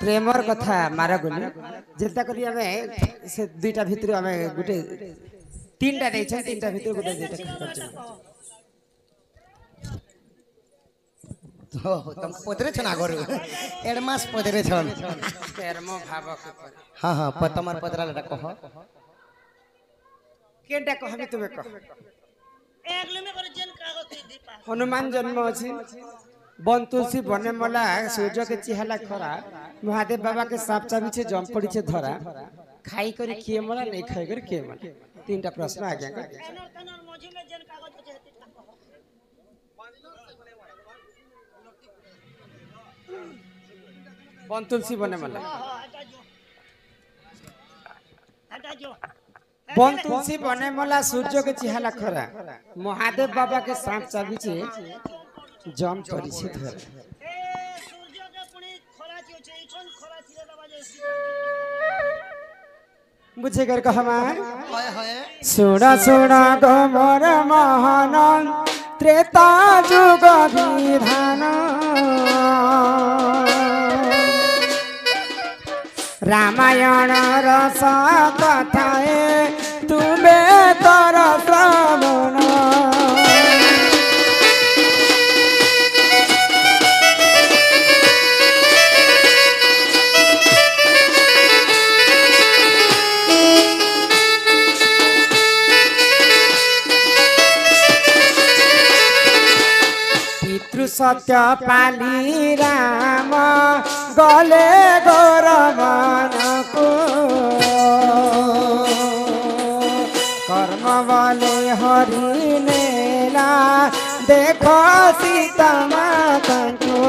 Premiere कथा मारा गुली जेता करी हमें से दुईटा भितर हमें गुटे तीनटा नै छ तीनटा भितर गुटे दुईटा कर हो तुम पदरे छन आगरु एडमास पदरे छन प्रेम भाव हां हां तमर पदरा लटा कह केटा कहबी तुमे कह एकले में करे जन कागज दे पास हनुमान जन्म अछि बन तुलसी बने मला सूर्य के चिहाला खरा महादेव बाबा के सांप चाबी छे जम पड़ी छे धरा खाई करे किए मला नहीं खाई करे किए मला तीनटा प्रश्न आ गया एनर तनर मझी में जन कागज होते हती बन तुलसी बने मला हटा जो बन तुलसी बने मला सूर्य के चिहाला खरा महादेव बाबा के सांप चाबी छे जम पड़ी छे धरा ए सूर्य के पुणी खरा छी छै इछन खरा छी दबा जे बुझे कर कहमा हाय हाय सुना सुना गमर महान त्रेता जुग विधान रामायण रस कथाए तुमे तर श्रवण सत्य पाली राम गले गौरवन को कर्म बले हरि नेला देखो सीता माता को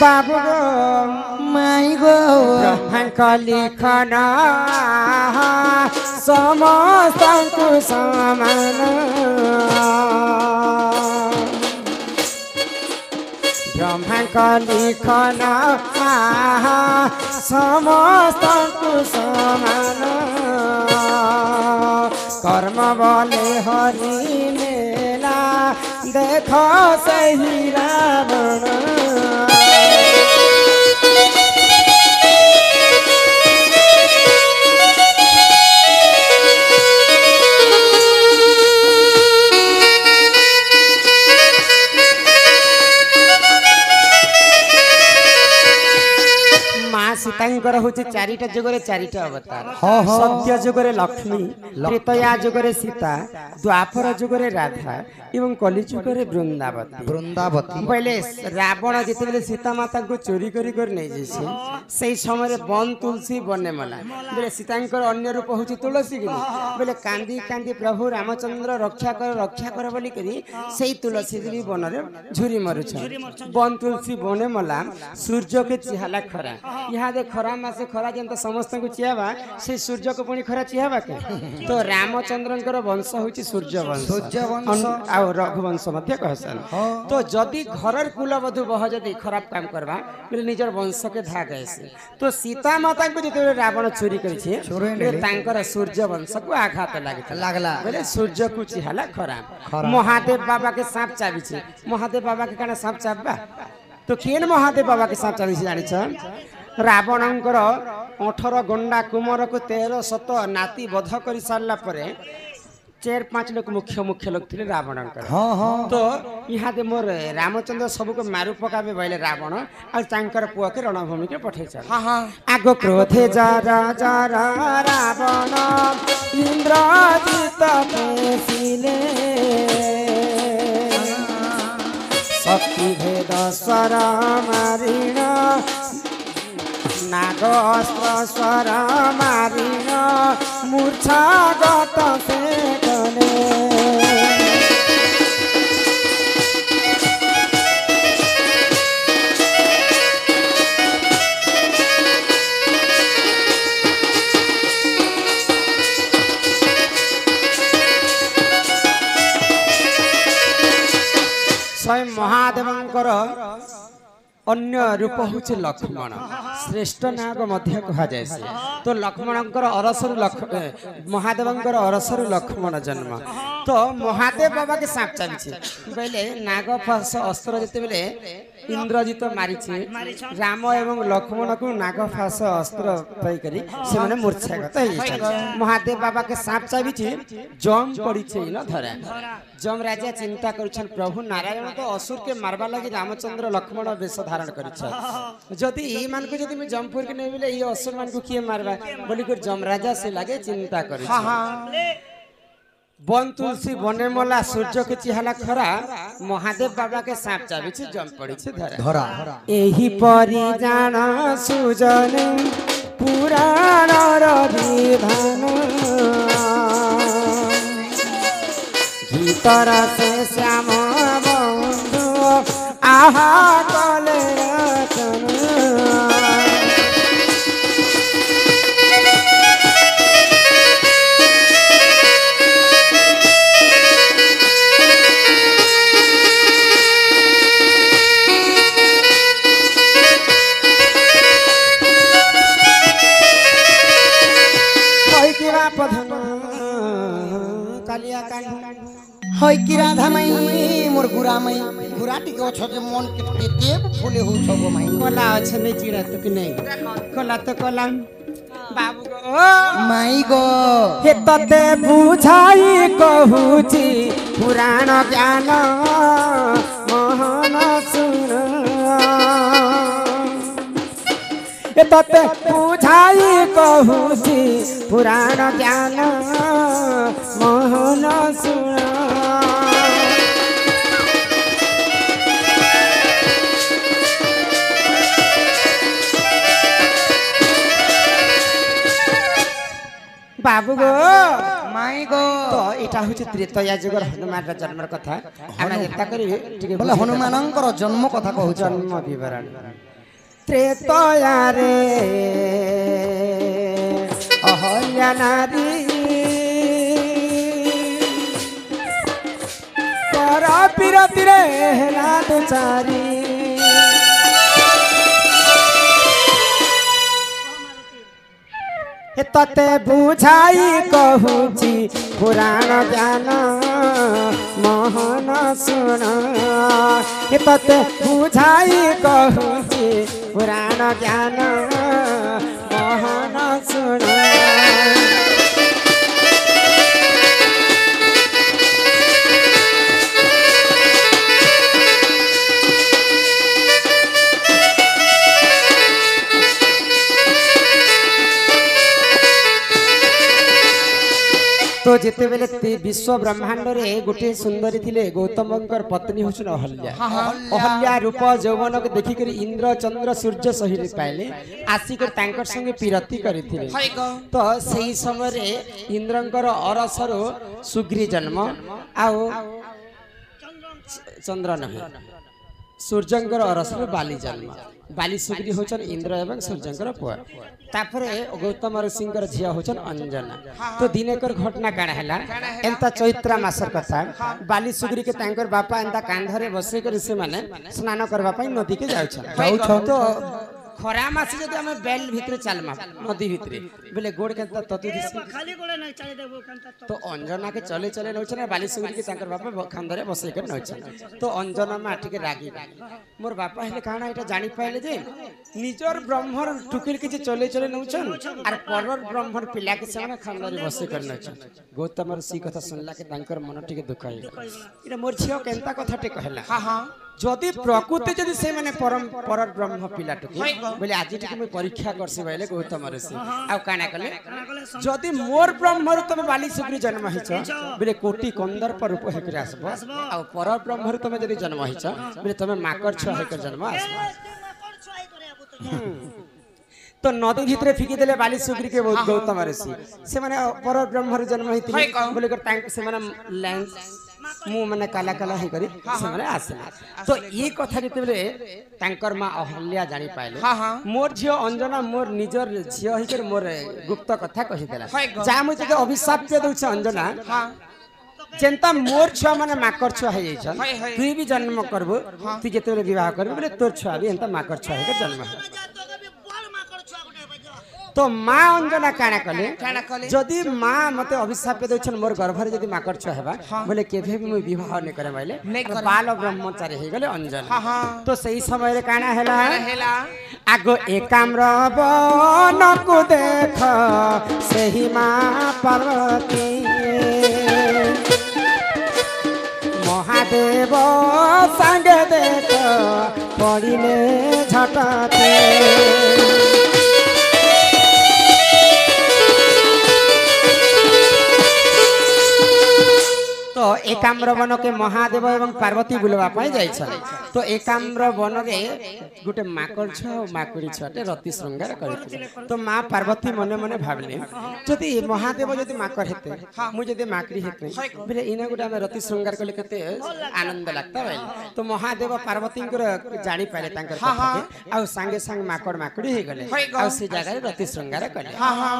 बाबू गो माई गो ब्रह्मांड लिखन समस्तଙ୍କୁ समान ब्रह्मांड लिखन समस्तଙ୍କୁ समान कर्म बले हरि मेला देख सही रावण सीतांकर होचे चारिटा जुगरे चारिटा अवतार सत्य जुगरे लक्ष्मी त्रेतया जुगरे सीता द्वापर जुगरे राधा एवं कली जुगरे वृंदावती वृंदावती पहले रावण जिते सीता माता को चोरी करी कर नहीं जैसे सही समय बन तुलसी बने मला बोले सीतांकर अन्य रूप होची तुलसी की बोले कांदी कांदी प्रभु रामचंद्र रक्षा कर बोली करी सही तुलसी भी बन रे झुरी मरुछ बन तुलसी बने मला सूर्य के चिहाला खरा यहाँ दे खरा मासे खरा जंत समस्त को चियाबा से सूर्य को पुणी खरा चियाबा के तो रामचंद्रंकर वंश होची सूर्य वंश आ रघुवंश मध्य कहसन तो जदि घरर कुलवधु बह जदि खराब काम करबा बोले निजर वंश के धाग ऐसे तो सीता माता को जते रावण चोरी करिछे तांकर सूर्य वंश को आघात लागला बोले सूर्य को चिहाला खरा महादेव बाबा के सांप चाबी छे महादेव बाबा के काना सांप चाबा तो केन महादेव बाबा के सांप चाबी जानि छ रावणंकर 18 गंडा कुमार को 13 शत नाती वध कर सारा पर 4-5 लोग मुख्य लोग थे रावणंकर तो यहाँ दे मोर रामचंद्र सब को मारू पकाबे बोले रावण और पुआ के रणभूमि के पठे आग क्रोधे जरा जरा रावण इंद्रजित पेसिले शक्ति भेद स्वर मारिण नाग अस्त्र स्वर मारिण मूर्छा गत से गले स्वयं महादेवंकर अन्य रूप हूँ लक्ष्मण श्रेष्ठ नाग मध्य कहुए तो लक्ष्मणकर अरसर महादेवंकर अरसर लक्ष्मण जन्म तो महादेव बाबा के सांप चाबी बोले नाग फास अस्त्र जिते बेले इंद्रजित मारी राम एवं लक्ष्मण को नाग फास अस्त्र पाई से माने मूर्छागत महादेव बाबा के सांप चाबी जम पड़ी धरा जम राजा चिंता कर प्रभु नारायण तो असुर के मारवा लगी रामचंद्र लक्ष्मण वेश धारण करी मान को जदि जमपुर के नहीं मिले ये असुर मान को किए मारवा बोली कर जम राजा से लगे चिंता कर वन तुलसी बने मला सूर्य के चिहाला खरा महादेव बाबा के सांप चाबी जम पड़ी धरा एही परी जान सुजन पुराण विधान गीतर से श्याम बंधु आहा कले रचन कालिया कांड हय कि राधा माई मोर गुरा माई गुरा टिके छ जे मन के देव फुले हो छ गो माई कोला छ ने चिड़ा तो कि नहीं कोला तो कोला बाबू गो माई गो हे तते बुझाई कहूची पुराण ज्ञान मोहन सुन हे तते बुझाई कहूची पुराण ज्ञान मोहन सुन बाबू गो माई गो तो इटा होछि त्रेतया जुगर हनुमान जन्म कथा आना जेता करी ठीक बोले हनुमानंकर जन्म कथा कहू जन्म विवरण त्रेतया रे अहल्या नारी पर पिरति रे हेला दुचारी तते बुझाई कहूची पुराण ज्ञान मोहन सुन तते बुझाई कहूची पुराण ज्ञान मोहन सुन तो जिते बेले विश्व ब्रह्मांड रे गोटे सुंदरी थिले गौतमंकर पत्नी होछन अहल्या अहल्या रूप यौवन के देखि करी इंद्र चंद्र सूर्य सहित पाइले आसिक तांकर संगे पिरति करिथिले तो सही समय रे इंद्रंकर अरसर सुग्री जन्म आउ चंद्र नहीं सूर्यंकर अरसर बाली जन्म बाली सुग्री होचन इंद्र एवं सूर्यंकर पुआ तापरे गौतम ऋषिंकर झिया होचन अंजना तो दिनेकर घटना काण हैला एंता चैत्रा मासर कथा बाली सुग्री के तांकर बापा एंता कांधरे बसे कर से माने स्नान करबा पई नदी के जाउछन तो खरा मास जदि हम बेल भितरे चलमा नदी भितरे बोले गोड़ के ततु दिस खाली गोड़े नहीं चले देबो कंता तो अंजना के चले चले नउछन बाली सुग्री के तांकर बापा खांधरे बसे कर नउछन तो अंजना माटी के रागी मोर बापा हेले काना एटा जानि पाइले जे निजर ब्रह्मर टुकिल के चले चले नउछन आर परर ब्रह्मर पिला के सामने खांधरे बसे कर नउछन गौतम ऋषि कथा सुनला के तांकर मन टिके दुखाई इरा मोर छियो केनता कथा टे कहला हां हां जदि प्रकृति जदि से माने परर ब्रह्म पिला टुके बोले आज टिके मैं परीक्षा करसी बोले गौतम ऋषि आ काना कले जदि मोर ब्रह्मर तुम बाली सुग्री जन्म हिच बोले कोटि कंदर पर रूप हेकर आसबो आ परर ब्रह्मर तुम जदि जन्म हिच बोले तुम माकर छ हेकर जन्म आसबो तो नदी भितरे फिकी देले बाली सुग्री के गौतम ऋषि से माने परर ब्रह्मर जन्म हिथिले बोले कर तांक से माने लेंस मु माने काला काला हे करी से माने आसला तो ये कथा जते बेले तांकर मां अहल्या जानि पाइले मोर झियो अंजना मोर निजर झियो हिकर मोर गुप्त कथा कहि देला जा मु जते अभिशाप पे दउ छ अंजना जेंता मोर छुआ माने माकर छुआ है जाइछन हाय, हाय। तू भी जन्म करबो तू जेते बेले विवाह करबो बोले तोर छुआ भी एंता माकर छुआ है के जन्म है। जा तो कभी बड़ माकड़ छुआ गुटे बजा तो माँ अंजना काना कले काना कले? जदि माँ मते अभिशाप देछन मोर गर्भ रे जदि माकर छुआ हेबा बोले केभे भी मुई विवाह नै करे माइले नहीं करे। बाल ब्रह्मचारी हे गले अंजना हाँ, हाँ। तो सही समय रे काना हेला हेला आगो एकाम्र बन को देख सही माँ पार्वती महादेव संगे देख पड़िले झटते तो एकाम्र वन के महादेव एवं पार्वती बुलवा पाई जाय छन तो एकाम्र वन रे गुटे माकड़ छ माकुड़ी छटे रति श्रृंगार करथिले तो मां पार्वती मने मने भाबले जदि महादेव जदि माकड़ हेते मु जदि माकड़ी हेते बोले इना गुटे हम रति श्रृंगार कले केते आनंद लागता भाई तो महादेव पार्वती जानी पाले तांकर कथा के आ संगे संग माकड़ माकुड़ी हे गले आ से जगह रे रति श्रृंगार कले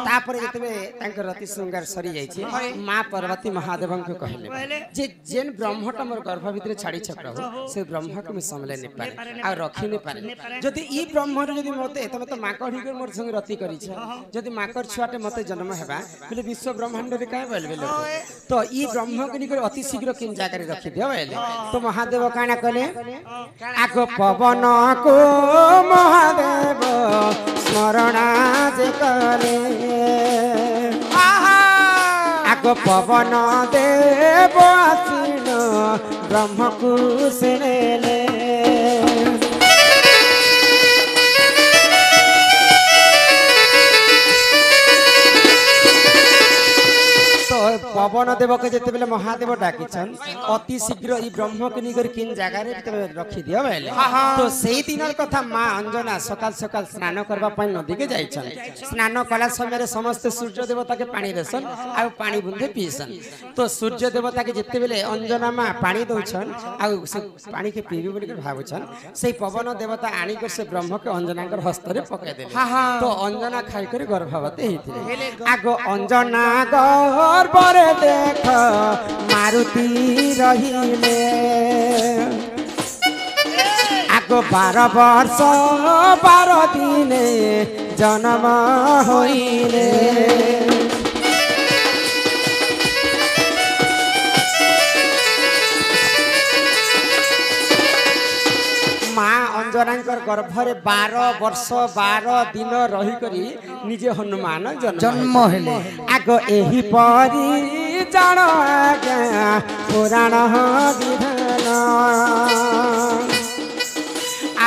तापर जतबे तांकर रति श्रृंगार सरी जाय छी मां पार्वती महादेव को कहले जे जेन ब्रह्मटा मोर गर्भ भितर छाड़ी छ प्रभु से ब्रह्म को मैं समले नै पारे आ रखी नै पारे जदि ई ब्रह्म रे जदि मते तबे तो माकड़ ही मोर संग रति करी छ जदि माकड़ छुआटे मते जन्म हेबा बोले विश्व ब्रह्मांड रे काय बोलबे लोग तो ई ब्रह्म के निकर अति शीघ्र किन जागा रे रखी दियो बोले तो महादेव काना कले आगो पवन को महादेव स्मरण जे कले आगो पवन देव आसीन ब्रह्म को सुनेले तो पवन देव के जेते बेले महादेव डाकिछन अति शीघ्र ई ब्रह्म के निगर किन जागा रे रखी दियो बेले तो सेही दिनर कथा मां अंजना सकाल सकाल स्नान करबा पय नदी के जाइछन स्नान कला समय रे समस्त सूर्य देवता के पानी देसन आ पानी बुंदे पीसन तो सूर्य देवता के जेते बेले अंजना मां पानी दउछन आ से पानी के पीबी बोली के भाबुछन सेही पवन देवता आनी कर से ब्रह्म के अंजना कर हस्त रे पके देले तो अंजना खाइ कर गर्भवती हेतिले आगो अंजना गर्भरे देख मारुति रहिले आगो 12 वर्ष 12 दिने जन्म होइले माँ अंजनांकर गर्भरे 12 वर्ष 12 दिन रही करी निजे हनुमान जन्म हेले आगो एही परी जान आज्ञा पुराण विधान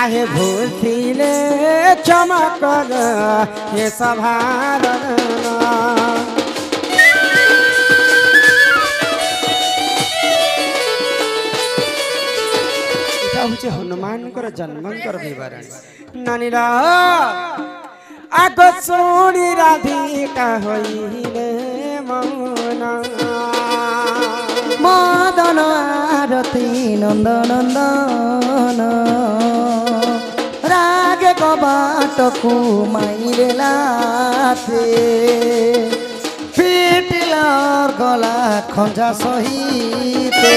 आहे भूल थिले क्षमा कर हे सभारण हूँ हनुमान जन्मंकर विवरण नानीला आग सोनी राधिका होइले मौना मदन आरती नंदन नंदन रागे कबाट को माइले लाथे फिटिलार गला खंजा सहिते